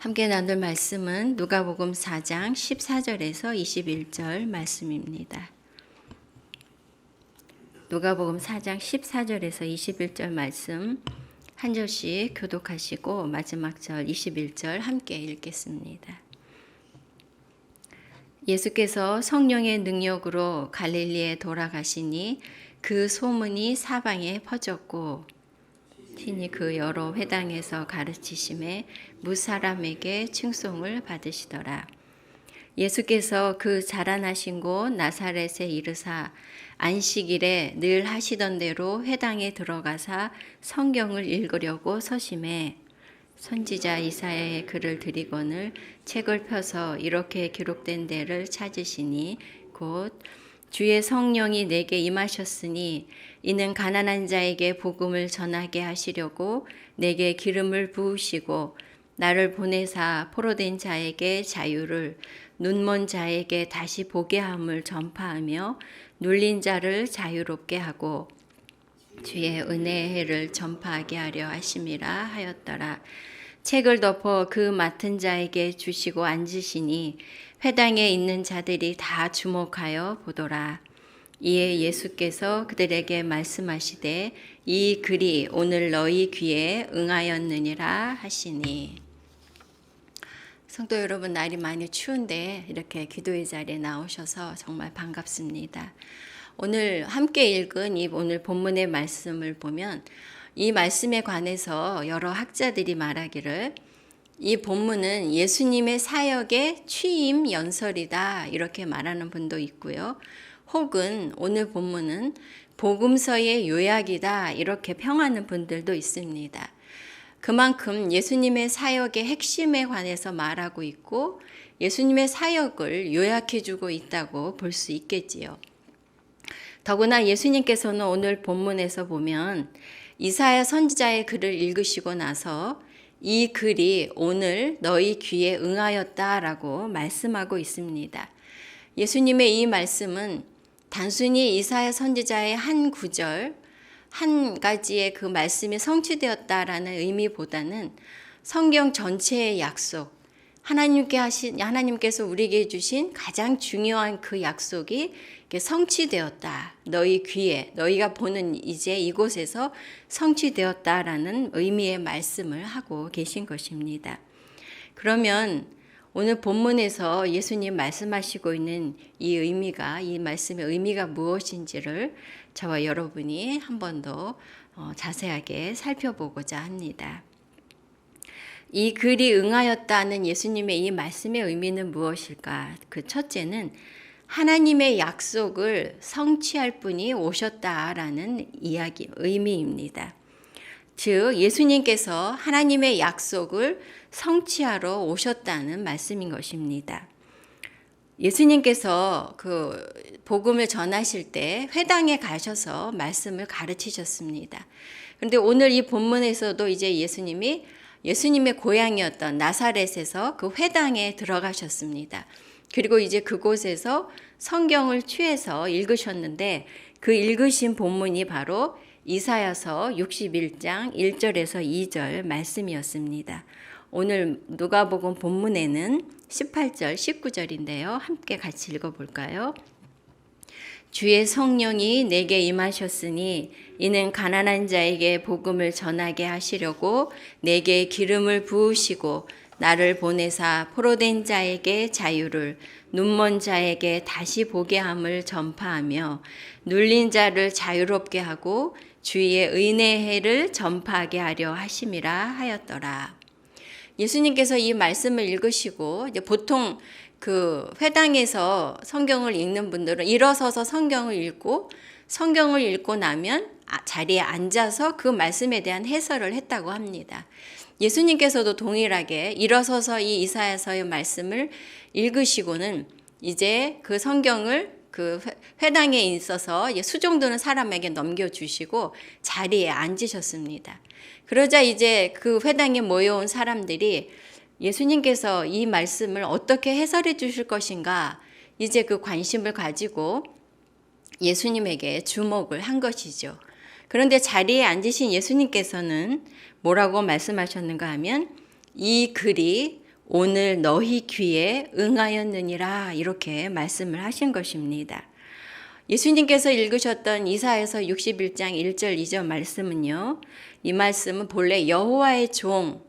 함께 나눌 말씀은 누가복음 4장 14절에서 21절 말씀입니다. 누가복음 4장 14절에서 21절 말씀 한 절씩 교독하시고 마지막 절 21절 함께 읽겠습니다. 예수께서 성령의 능력으로 갈릴리에 돌아가시니 그 소문이 사방에 퍼졌고 친히 그 여러 회당에서 가르치심에 무사람에게 칭송을 받으시더라. 예수께서 그 자라나신 곳 나사렛에 이르사 안식일에 늘 하시던 대로 회당에 들어가사 성경을 읽으려고 서심해 선지자 이사야의 글을 드리거늘 책을 펴서 이렇게 기록된 데를 찾으시니 곧 주의 성령이 내게 임하셨으니 이는 가난한 자에게 복음을 전하게 하시려고 내게 기름을 부으시고 나를 보내사 포로된 자에게 자유를 눈먼 자에게 다시 보게 함을 전파하며 눌린 자를 자유롭게 하고 주의 은혜의 해를 전파하게 하려 하심이라 하였더라. 책을 덮어 그 맡은 자에게 주시고 앉으시니 회당에 있는 자들이 다 주목하여 보더라. 이에 예수께서 그들에게 말씀하시되 이 글이 오늘 너희 귀에 응하였느니라 하시니. 성도 여러분, 날이 많이 추운데 이렇게 기도의 자리에 나오셔서 정말 반갑습니다. 오늘 함께 읽은 이 오늘 본문의 말씀을 보면 이 말씀에 관해서 여러 학자들이 말하기를 이 본문은 예수님의 사역의 취임 연설이다 이렇게 말하는 분도 있고요. 혹은 오늘 본문은 복음서의 요약이다 이렇게 평하는 분들도 있습니다. 그만큼 예수님의 사역의 핵심에 관해서 말하고 있고 예수님의 사역을 요약해주고 있다고 볼 수 있겠지요. 더구나 예수님께서는 오늘 본문에서 보면 이사야 선지자의 글을 읽으시고 나서 이 글이 오늘 너희 귀에 응하였다라고 말씀하고 있습니다. 예수님의 이 말씀은 단순히 이사야 선지자의 한 구절, 한 가지의 그 말씀이 성취되었다라는 의미보다는 성경 전체의 약속, 하나님께서 우리에게 주신 가장 중요한 그 약속이 성취되었다. 너희 귀에, 너희가 보는 이제 이곳에서 성취되었다라는 의미의 말씀을 하고 계신 것입니다. 그러면 오늘 본문에서 예수님 말씀하시고 있는 이 의미가, 이 말씀의 의미가 무엇인지를 저와 여러분이 한 번 더 자세하게 살펴보고자 합니다. 이 글이 응하였다는 예수님의 이 말씀의 의미는 무엇일까? 그 첫째는 하나님의 약속을 성취할 분이 오셨다라는 의미입니다. 즉 예수님께서 하나님의 약속을 성취하러 오셨다는 말씀인 것입니다. 예수님께서 그 복음을 전하실 때 회당에 가셔서 말씀을 가르치셨습니다. 그런데 오늘 이 본문에서도 이제 예수님의 고향이었던 나사렛에서 그 회당에 들어가셨습니다. 그리고 이제 그곳에서 성경을 취해서 읽으셨는데 그 읽으신 본문이 바로 이사야서 61장 1절에서 2절 말씀이었습니다. 오늘 누가복음 본문에는 18절, 19절인데요. 함께 같이 읽어볼까요? 주의 성령이 내게 임하셨으니 이는 가난한 자에게 복음을 전하게 하시려고 내게 기름을 부으시고 나를 보내사 포로된 자에게 자유를 눈먼 자에게 다시 보게 함을 전파하며 눌린 자를 자유롭게 하고 주의 은혜의 해를 전파하게 하려 하심이라 하였더라. 예수님께서 이 말씀을 읽으시고 이제 보통 그 회당에서 성경을 읽는 분들은 일어서서 성경을 읽고 나면 자리에 앉아서 그 말씀에 대한 해설을 했다고 합니다. 예수님께서도 동일하게 일어서서 이 이사야서의 말씀을 읽으시고는 이제 그 성경을 그 회당에 있어서 수종드는 사람에게 넘겨주시고 자리에 앉으셨습니다. 그러자 이제 그 회당에 모여온 사람들이 예수님께서 이 말씀을 어떻게 해설해 주실 것인가 이제 그 관심을 가지고 예수님에게 주목을 한 것이죠. 그런데 자리에 앉으신 예수님께서는 뭐라고 말씀하셨는가 하면 이 글이 오늘 너희 귀에 응하였느니라 이렇게 말씀을 하신 것입니다. 예수님께서 읽으셨던 이사야서 61장 1절 2절 말씀은요. 이 말씀은 본래 여호와의 종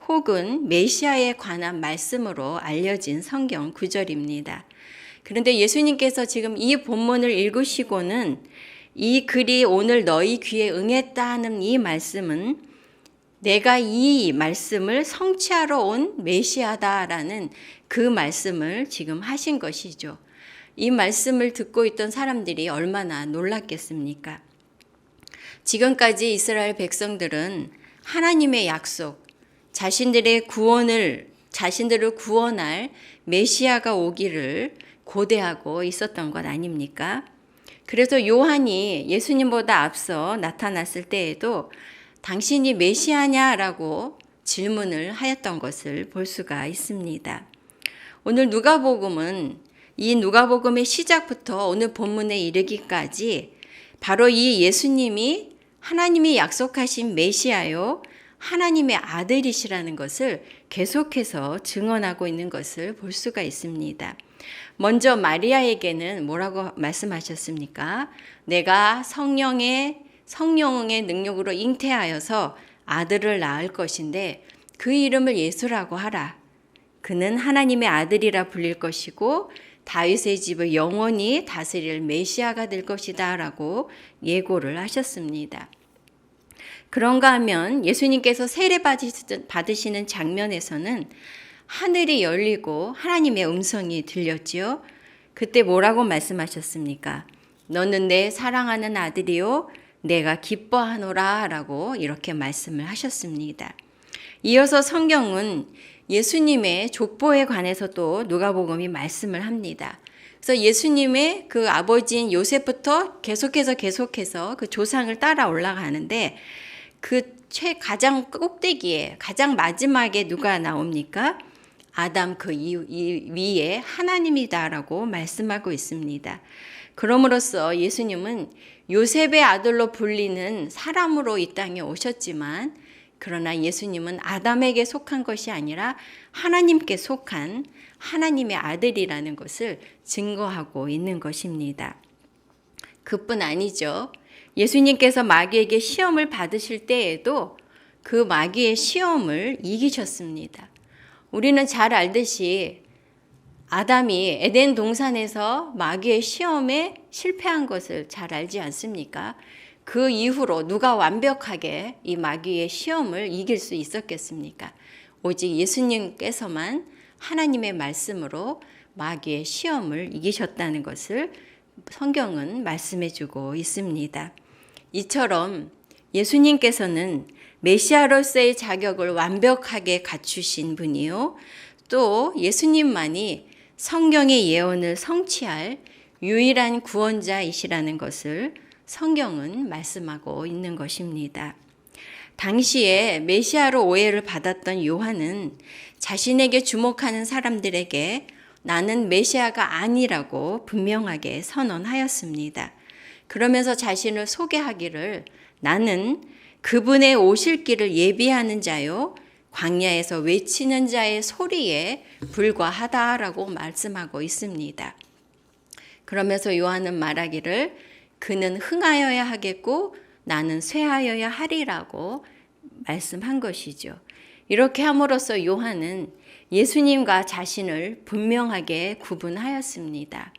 혹은 메시아에 관한 말씀으로 알려진 성경 구절입니다. 그런데 예수님께서 지금 이 본문을 읽으시고는 이 글이 오늘 너희 귀에 응했다 하는 이 말씀은 내가 이 말씀을 성취하러 온 메시아다라는 그 말씀을 지금 하신 것이죠. 이 말씀을 듣고 있던 사람들이 얼마나 놀랐겠습니까? 지금까지 이스라엘 백성들은 하나님의 약속, 자신들을 구원할 메시아가 오기를 고대하고 있었던 것 아닙니까? 그래서 요한이 예수님보다 앞서 나타났을 때에도 당신이 메시아냐라고 질문을 하였던 것을 볼 수가 있습니다. 오늘 누가복음은 이 누가복음의 시작부터 오늘 본문에 이르기까지 바로 이 예수님이 하나님이 약속하신 메시아요, 하나님의 아들이시라는 것을 계속해서 증언하고 있는 것을 볼 수가 있습니다. 먼저 마리아에게는 뭐라고 말씀하셨습니까? 내가 성령의 능력으로 잉태하여서 아들을 낳을 것인데 그 이름을 예수라고 하라. 그는 하나님의 아들이라 불릴 것이고 다윗의 집을 영원히 다스릴 메시아가 될 것이다 라고 예고를 하셨습니다. 그런가 하면 예수님께서 세례 받으시는 장면에서는 하늘이 열리고 하나님의 음성이 들렸지요. 그때 뭐라고 말씀하셨습니까? 너는 내 사랑하는 아들이요 내가 기뻐하노라 라고 이렇게 말씀을 하셨습니다. 이어서 성경은 예수님의 족보에 관해서 또 누가복음이 말씀을 합니다. 그래서 예수님의 그 아버지인 요셉부터 계속해서 그 조상을 따라 올라가는데 그 가장 꼭대기에 가장 마지막에 누가 나옵니까? 아담 그 위에 하나님이다라고 말씀하고 있습니다. 그럼으로써 예수님은 요셉의 아들로 불리는 사람으로 이 땅에 오셨지만 그러나 예수님은 아담에게 속한 것이 아니라 하나님께 속한 하나님의 아들이라는 것을 증거하고 있는 것입니다. 그뿐 아니죠. 예수님께서 마귀에게 시험을 받으실 때에도 그 마귀의 시험을 이기셨습니다. 우리는 잘 알듯이 아담이 에덴 동산에서 마귀의 시험에 실패한 것을 잘 알지 않습니까? 그 이후로 누가 완벽하게 이 마귀의 시험을 이길 수 있었겠습니까? 오직 예수님께서만 하나님의 말씀으로 마귀의 시험을 이기셨다는 것을 성경은 말씀해주고 있습니다. 이처럼 예수님께서는 메시아로서의 자격을 완벽하게 갖추신 분이요. 또 예수님만이 성경의 예언을 성취할 유일한 구원자이시라는 것을 성경은 말씀하고 있는 것입니다. 당시에 메시아로 오해를 받았던 요한은 자신에게 주목하는 사람들에게 나는 메시아가 아니라고 분명하게 선언하였습니다. 그러면서 자신을 소개하기를 나는 그분의 오실 길을 예비하는 자요 광야에서 외치는 자의 소리에 불과하다라고 말씀하고 있습니다. 그러면서 요한은 말하기를 그는 흥하여야 하겠고 나는 쇠하여야 하리라고 말씀한 것이죠. 이렇게 함으로써 요한은 예수님과 자신을 분명하게 구분하였습니다.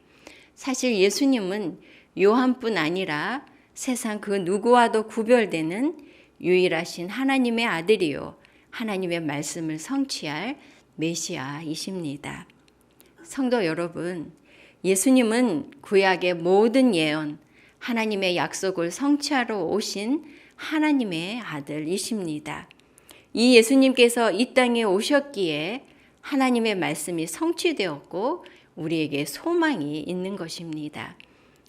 사실 예수님은 요한뿐 아니라 세상 그 누구와도 구별되는 유일하신 하나님의 아들이요 하나님의 말씀을 성취할 메시아이십니다. 성도 여러분, 예수님은 구약의 모든 예언, 하나님의 약속을 성취하러 오신 하나님의 아들이십니다. 이 예수님께서 이 땅에 오셨기에 하나님의 말씀이 성취되었고 우리에게 소망이 있는 것입니다.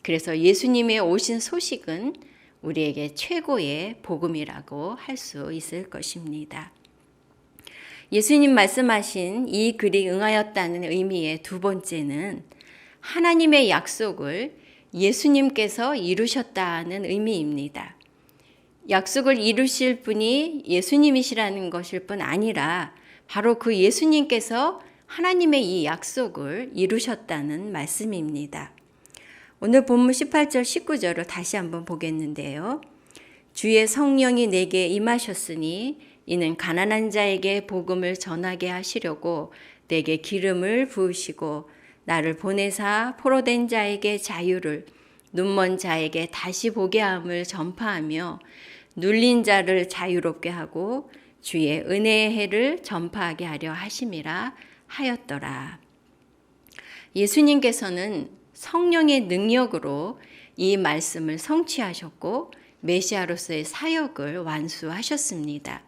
그래서 예수님의 오신 소식은 우리에게 최고의 복음이라고 할 수 있을 것입니다. 예수님 말씀하신 이 글이 응하였다는 의미의 두 번째는 하나님의 약속을 예수님께서 이루셨다는 의미입니다. 약속을 이루실 분이 예수님이시라는 것일 뿐 아니라 바로 그 예수님께서 하나님의 이 약속을 이루셨다는 말씀입니다. 오늘 본문 18절 19절을 다시 한번 보겠는데요. 주의 성령이 내게 임하셨으니 이는 가난한 자에게 복음을 전하게 하시려고 내게 기름을 부으시고 나를 보내사 포로된 자에게 자유를 눈먼 자에게 다시 보게 함을 전파하며 눌린 자를 자유롭게 하고 주의 은혜의 해를 전파하게 하려 하심이라 하였더라. 예수님께서는 성령의 능력으로 이 말씀을 성취하셨고 메시아로서의 사역을 완수하셨습니다.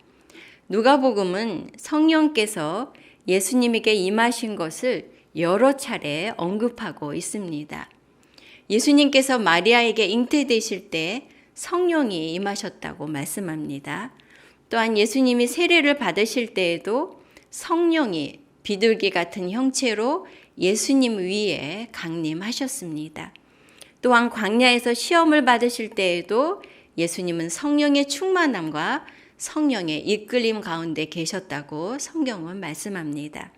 누가복음은 성령께서 예수님에게 임하신 것을 여러 차례 언급하고 있습니다. 예수님께서 마리아에게 잉태되실 때 성령이 임하셨다고 말씀합니다. 또한 예수님이 세례를 받으실 때에도 성령이 비둘기 같은 형체로 예수님 위에 강림하셨습니다. 또한 광야에서 시험을 받으실 때에도 예수님은 성령의 충만함과 성령의 이끌림 가운데 계셨다고 성경은 말씀합니다.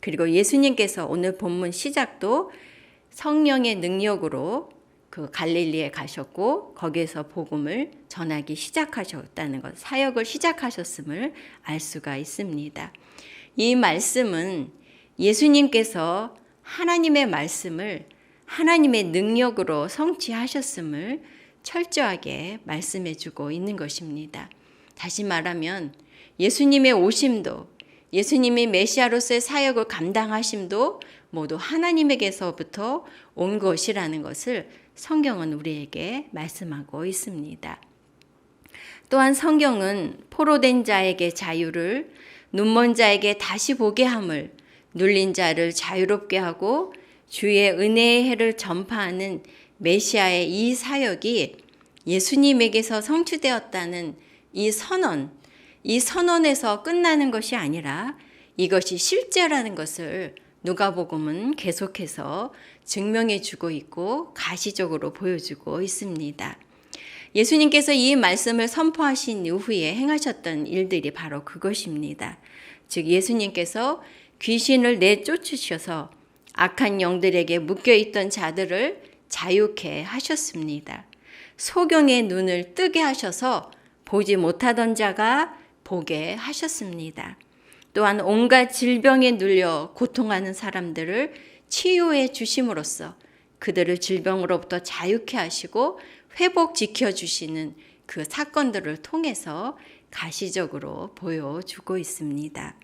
그리고 예수님께서 오늘 본문 시작도 성령의 능력으로 그 갈릴리에 가셨고 거기에서 복음을 전하기 시작하셨다는 것, 사역을 시작하셨음을 알 수가 있습니다. 이 말씀은 예수님께서 하나님의 말씀을 하나님의 능력으로 성취하셨음을 철저하게 말씀해 주고 있는 것입니다. 다시 말하면 예수님의 오심도 예수님이 메시아로서의 사역을 감당하심도 모두 하나님에게서부터 온 것이라는 것을 성경은 우리에게 말씀하고 있습니다. 또한 성경은 포로된 자에게 자유를, 눈먼 자에게 다시 보게 함을, 눌린 자를 자유롭게 하고 주의 은혜의 해를 전파하는 메시아의 이 사역이 예수님에게서 성취되었다는 이 선언에서 끝나는 것이 아니라 이것이 실제라는 것을 누가복음은 계속해서 증명해 주고 있고 가시적으로 보여주고 있습니다. 예수님께서 이 말씀을 선포하신 이후에 행하셨던 일들이 바로 그것입니다. 즉 예수님께서 귀신을 내쫓으셔서 악한 영들에게 묶여있던 자들을 자유케 하셨습니다. 소경의 눈을 뜨게 하셔서 보지 못하던 자가 보게 하셨습니다. 또한 온갖 질병에 눌려 고통하는 사람들을 치유해 주심으로써 그들을 질병으로부터 자유케 하시고 회복시켜 주시는 그 사건들을 통해서 가시적으로 보여주고 있습니다.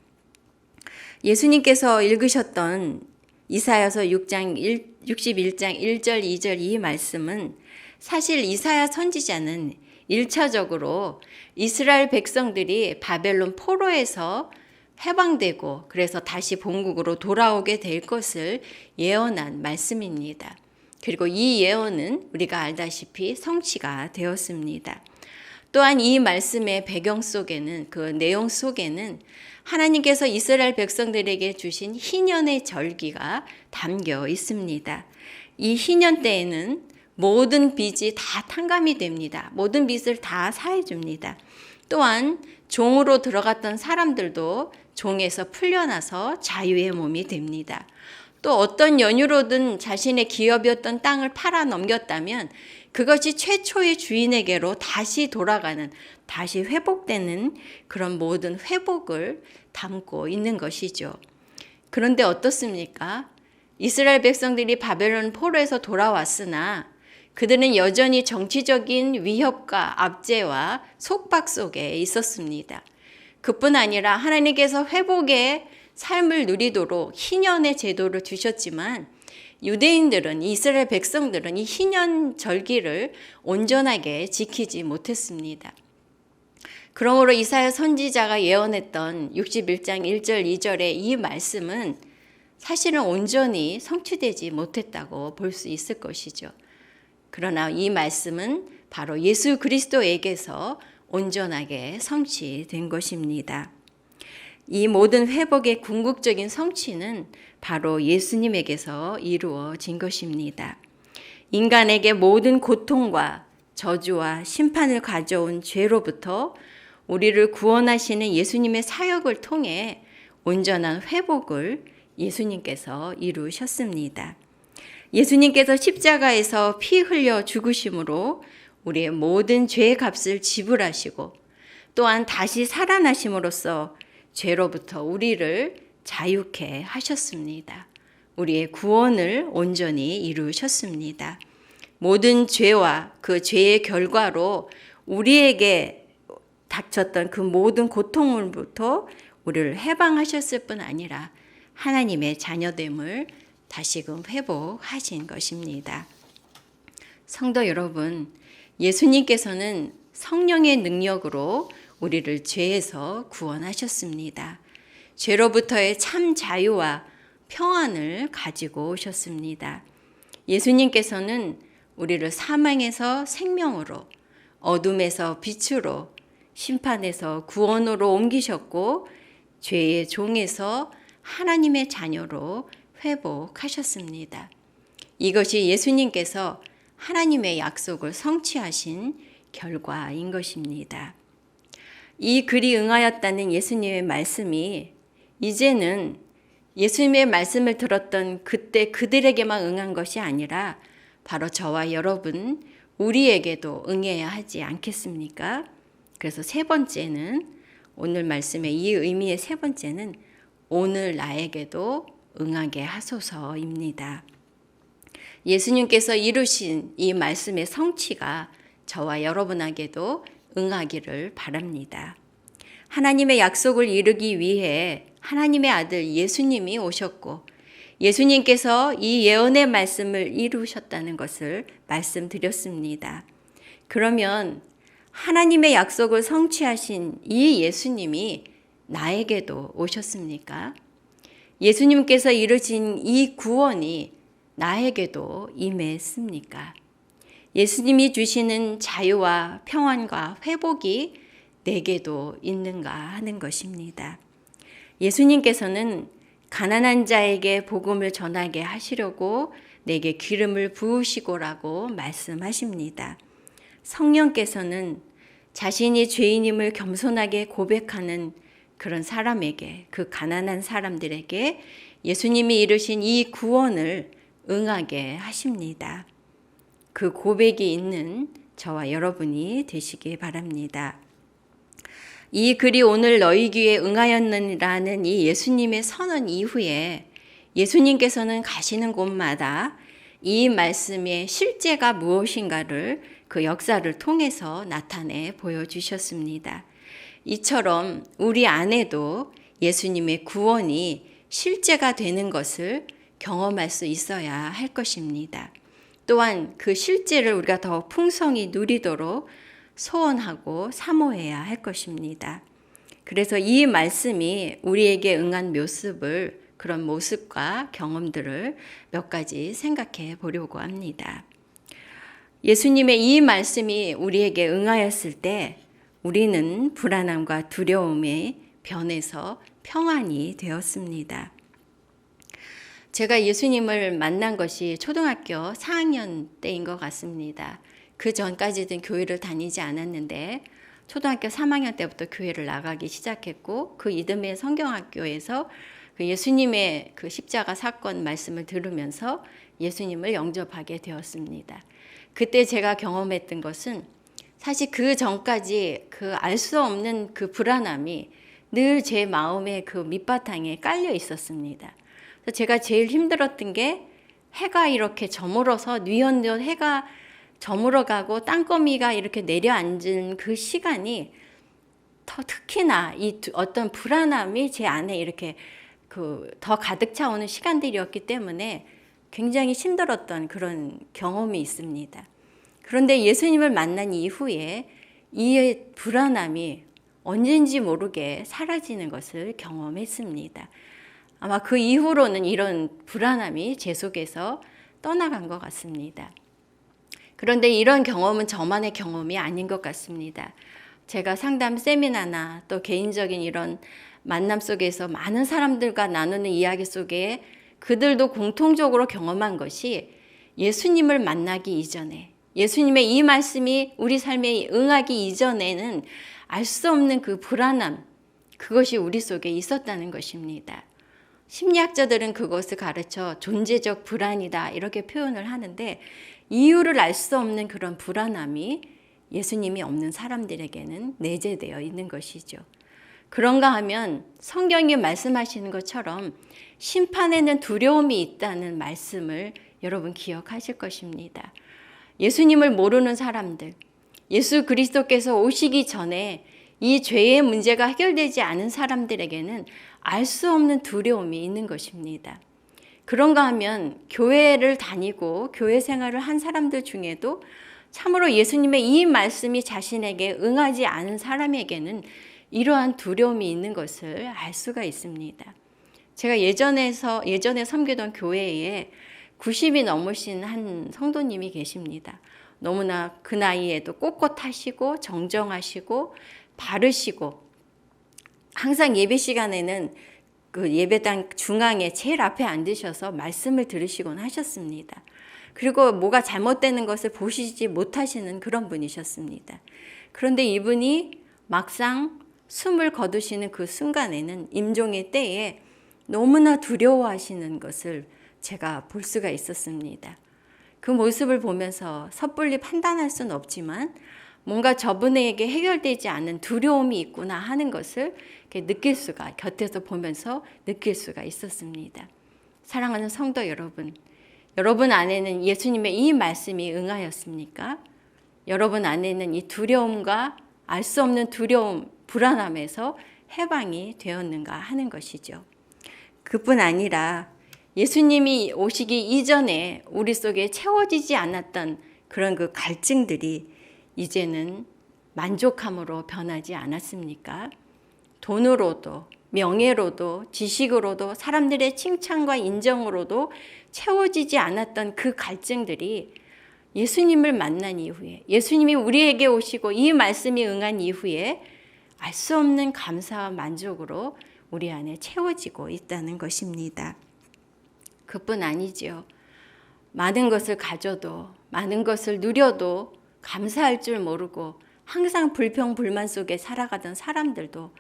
예수님께서 읽으셨던 이사야서 61장 1절 2절 이 말씀은 사실 이사야 선지자는 1차적으로 이스라엘 백성들이 바벨론 포로에서 해방되고 그래서 다시 본국으로 돌아오게 될 것을 예언한 말씀입니다. 그리고 이 예언은 우리가 알다시피 성취가 되었습니다. 또한 이 말씀의 배경 속에는 그 내용 속에는 하나님께서 이스라엘 백성들에게 주신 희년의 절기가 담겨 있습니다. 이 희년 때에는 모든 빚이 다 탕감이 됩니다. 모든 빚을 다 사해 줍니다. 또한 종으로 들어갔던 사람들도 종에서 풀려나서 자유의 몸이 됩니다. 또 어떤 연유로든 자신의 기업이었던 땅을 팔아 넘겼다면 그것이 최초의 주인에게로 다시 돌아가는, 다시 회복되는 그런 모든 회복을 담고 있는 것이죠. 그런데 어떻습니까? 이스라엘 백성들이 바벨론 포로에서 돌아왔으나 그들은 여전히 정치적인 위협과 압제와 속박 속에 있었습니다. 그뿐 아니라 하나님께서 회복의 삶을 누리도록 희년의 제도를 주셨지만 유대인들은, 이스라엘 백성들은 이 희년 절기를 온전하게 지키지 못했습니다. 그러므로 이사야 선지자가 예언했던 61장 1절 2절의 이 말씀은 사실은 온전히 성취되지 못했다고 볼 수 있을 것이죠. 그러나 이 말씀은 바로 예수 그리스도에게서 온전하게 성취된 것입니다. 이 모든 회복의 궁극적인 성취는 바로 예수님에게서 이루어진 것입니다. 인간에게 모든 고통과 저주와 심판을 가져온 죄로부터 우리를 구원하시는 예수님의 사역을 통해 온전한 회복을 예수님께서 이루셨습니다. 예수님께서 십자가에서 피 흘려 죽으심으로 우리의 모든 죄의 값을 지불하시고 또한 다시 살아나심으로써 죄로부터 우리를 자유케 하셨습니다. 우리의 구원을 온전히 이루셨습니다. 모든 죄와 그 죄의 결과로 우리에게 닥쳤던 그 모든 고통으로부터 우리를 해방하셨을 뿐 아니라 하나님의 자녀됨을 다시금 회복하신 것입니다. 성도 여러분, 예수님께서는 성령의 능력으로 우리를 죄에서 구원하셨습니다. 죄로부터의 참 자유와 평안을 가지고 오셨습니다. 예수님께서는 우리를 사망에서 생명으로, 어둠에서 빛으로, 심판에서 구원으로 옮기셨고 죄의 종에서 하나님의 자녀로 회복하셨습니다. 이것이 예수님께서 하나님의 약속을 성취하신 결과인 것입니다. 이 글이 응하였다는 예수님의 말씀이 이제는 예수님의 말씀을 들었던 그때 그들에게만 응한 것이 아니라 바로 저와 여러분, 우리에게도 응해야 하지 않겠습니까? 그래서 세 번째는 오늘 말씀의 이 의미의 세 번째는 오늘 나에게도 응하게 하소서입니다. 예수님께서 이루신 이 말씀의 성취가 저와 여러분에게도 응하기를 바랍니다. 하나님의 약속을 이루기 위해 하나님의 아들 예수님이 오셨고 예수님께서 이 예언의 말씀을 이루셨다는 것을 말씀드렸습니다. 그러면 하나님의 약속을 성취하신 이 예수님이 나에게도 오셨습니까? 예수님께서 이루신 이 구원이 나에게도 임했습니까? 예수님이 주시는 자유와 평안과 회복이 내게도 있는가 하는 것입니다. 예수님께서는 가난한 자에게 복음을 전하게 하시려고 내게 기름을 부으시고라고 말씀하십니다. 성령께서는 자신이 죄인임을 겸손하게 고백하는 그런 사람에게, 그 가난한 사람들에게 예수님이 이루신 이 구원을 응하게 하십니다. 그 고백이 있는 저와 여러분이 되시기 바랍니다. 이 글이 오늘 너희 귀에 응하였느니라는 이 예수님의 선언 이후에 예수님께서는 가시는 곳마다 이 말씀의 실제가 무엇인가를 그 역사를 통해서 나타내 보여주셨습니다. 이처럼 우리 안에도 예수님의 구원이 실제가 되는 것을 경험할 수 있어야 할 것입니다. 또한 그 실제를 우리가 더 풍성히 누리도록 소원하고 사모해야 할 것입니다. 그래서 이 말씀이 우리에게 응한 그런 모습과 경험들을 몇 가지 생각해 보려고 합니다. 예수님의 이 말씀이 우리에게 응하였을 때 우리는 불안함과 두려움에 변해서 평안이 되었습니다. 제가 예수님을 만난 것이 초등학교 4학년 때인 것 같습니다. 그 전까지는 교회를 다니지 않았는데 초등학교 3학년 때부터 교회를 나가기 시작했고 그 이듬해 성경학교에서 그 예수님의 그 십자가 사건 말씀을 들으면서 예수님을 영접하게 되었습니다. 그때 제가 경험했던 것은 사실 그 전까지 그 알 수 없는 그 불안함이 늘 제 마음의 그 밑바탕에 깔려 있었습니다. 그래서 제가 제일 힘들었던 게 해가 이렇게 저물어서 뉘엿뉘엿 해가 저물어가고 땅거미가 이렇게 내려앉은 그 시간이 특히나 이 어떤 불안함이 제 안에 이렇게 더 가득 차오는 시간들이었기 때문에 굉장히 힘들었던 그런 경험이 있습니다. 그런데 예수님을 만난 이후에 이 불안함이 언젠지 모르게 사라지는 것을 경험했습니다. 아마 그 이후로는 이런 불안함이 제 속에서 떠나간 것 같습니다. 그런데 이런 경험은 저만의 경험이 아닌 것 같습니다. 제가 상담 세미나나 또 개인적인 이런 만남 속에서 많은 사람들과 나누는 이야기 속에 그들도 공통적으로 경험한 것이 예수님을 만나기 이전에 예수님의 이 말씀이 우리 삶에 응하기 이전에는 알 수 없는 그 불안함, 그것이 우리 속에 있었다는 것입니다. 심리학자들은 그것을 가르쳐 존재적 불안이다 이렇게 표현을 하는데, 이유를 알 수 없는 그런 불안함이 예수님이 없는 사람들에게는 내재되어 있는 것이죠. 그런가 하면 성경이 말씀하시는 것처럼 심판에는 두려움이 있다는 말씀을 여러분 기억하실 것입니다. 예수님을 모르는 사람들, 예수 그리스도께서 오시기 전에 이 죄의 문제가 해결되지 않은 사람들에게는 알 수 없는 두려움이 있는 것입니다. 그런가 하면 교회를 다니고 교회 생활을 한 사람들 중에도 참으로 예수님의 이 말씀이 자신에게 응하지 않은 사람에게는 이러한 두려움이 있는 것을 알 수가 있습니다. 제가 예전에 섬기던 교회에 90이 넘으신 한 성도님이 계십니다. 너무나 그 나이에도 꼿꼿하시고 정정하시고 바르시고, 항상 예배 시간에는 그 예배당 중앙에 제일 앞에 앉으셔서 말씀을 들으시곤 하셨습니다. 그리고 뭐가 잘못되는 것을 보시지 못하시는 그런 분이셨습니다. 그런데 이분이 막상 숨을 거두시는 그 순간에는, 임종의 때에 너무나 두려워하시는 것을 제가 볼 수가 있었습니다. 그 모습을 보면서 섣불리 판단할 수는 없지만 뭔가 저분에게 해결되지 않은 두려움이 있구나 하는 것을 느낄 수가, 곁에서 보면서 느낄 수가 있었습니다. 사랑하는 성도 여러분, 여러분 안에는 예수님의 이 말씀이 응하였습니까? 여러분 안에는 이 두려움과 알 수 없는 두려움, 불안함에서 해방이 되었는가 하는 것이죠. 그뿐 아니라 예수님이 오시기 이전에 우리 속에 채워지지 않았던 그런 그 갈증들이 이제는 만족함으로 변하지 않았습니까? 돈으로도, 명예로도, 지식으로도, 사람들의 칭찬과 인정으로도 채워지지 않았던 그 갈증들이 예수님을 만난 이후에, 예수님이 우리에게 오시고 이 말씀이 응한 이후에 알 수 없는 감사와 만족으로 우리 안에 채워지고 있다는 것입니다. 그뿐 아니지요. 많은 것을 가져도, 많은 것을 누려도 감사할 줄 모르고 항상 불평불만 속에 살아가던 사람들도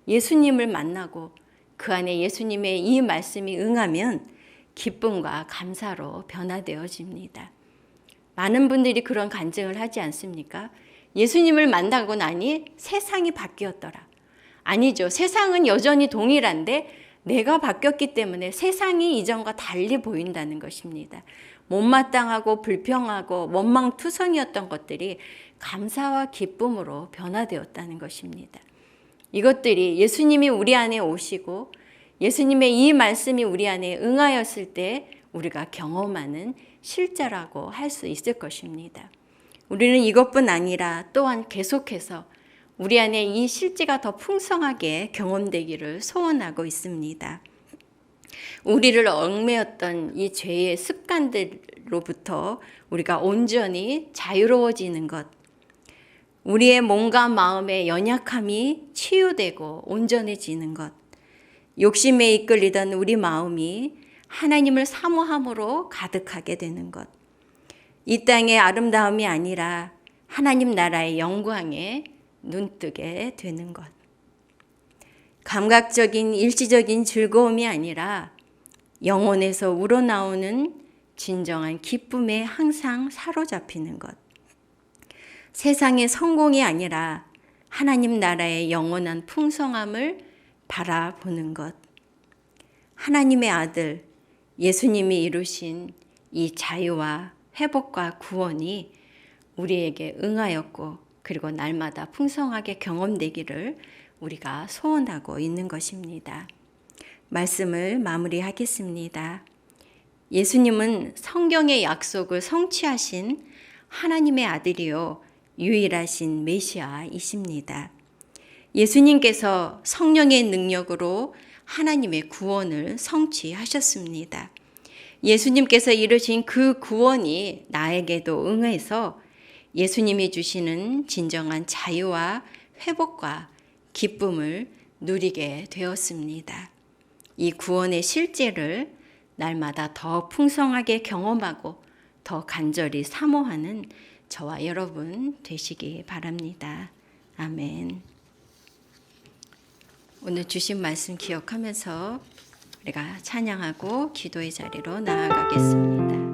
예수님을 만나고 그 안에 예수님의 이 말씀이 응하면 기쁨과 감사로 변화되어집니다. 많은 분들이 그런 간증을 하지 않습니까? 예수님을 만나고 나니 세상이 바뀌었더라. 아니죠. 세상은 여전히 동일한데 내가 바뀌었기 때문에 세상이 이전과 달리 보인다는 것입니다. 못마땅하고 불평하고 원망투성이었던 것들이 감사와 기쁨으로 변화되었다는 것입니다. 이것들이 예수님이 우리 안에 오시고 예수님의 이 말씀이 우리 안에 응하였을 때 우리가 경험하는 실제라고 할 수 있을 것입니다. 우리는 이것뿐 아니라 또한 계속해서 우리 안에 이 실제가 더 풍성하게 경험되기를 소원하고 있습니다. 우리를 얽매였던 이 죄의 습관들로부터 우리가 온전히 자유로워지는 것, 우리의 몸과 마음의 연약함이 치유되고 온전해지는 것, 욕심에 이끌리던 우리 마음이 하나님을 사모함으로 가득하게 되는 것, 이 땅의 아름다움이 아니라 하나님 나라의 영광에 눈뜨게 되는 것, 감각적인 일시적인 즐거움이 아니라 영혼에서 우러나오는 진정한 기쁨에 항상 사로잡히는 것, 세상의 성공이 아니라 하나님 나라의 영원한 풍성함을 바라보는 것, 하나님의 아들 예수님이 이루신 이 자유와 회복과 구원이 우리에게 응하였고 그리고 날마다 풍성하게 경험되기를 우리가 소원하고 있는 것입니다. 말씀을 마무리하겠습니다. 예수님은 성경의 약속을 성취하신 하나님의 아들이요 유일하신 메시아이십니다. 예수님께서 성령의 능력으로 하나님의 구원을 성취하셨습니다. 예수님께서 이루신 그 구원이 나에게도 응해서 예수님이 주시는 진정한 자유와 회복과 기쁨을 누리게 되었습니다. 이 구원의 실제를 날마다 더 풍성하게 경험하고 더 간절히 사모하는 저와 여러분 되시기 바랍니다. 아멘. 오늘 주신 말씀 기억하면서 우리가 찬양하고 기도의 자리로 나아가겠습니다.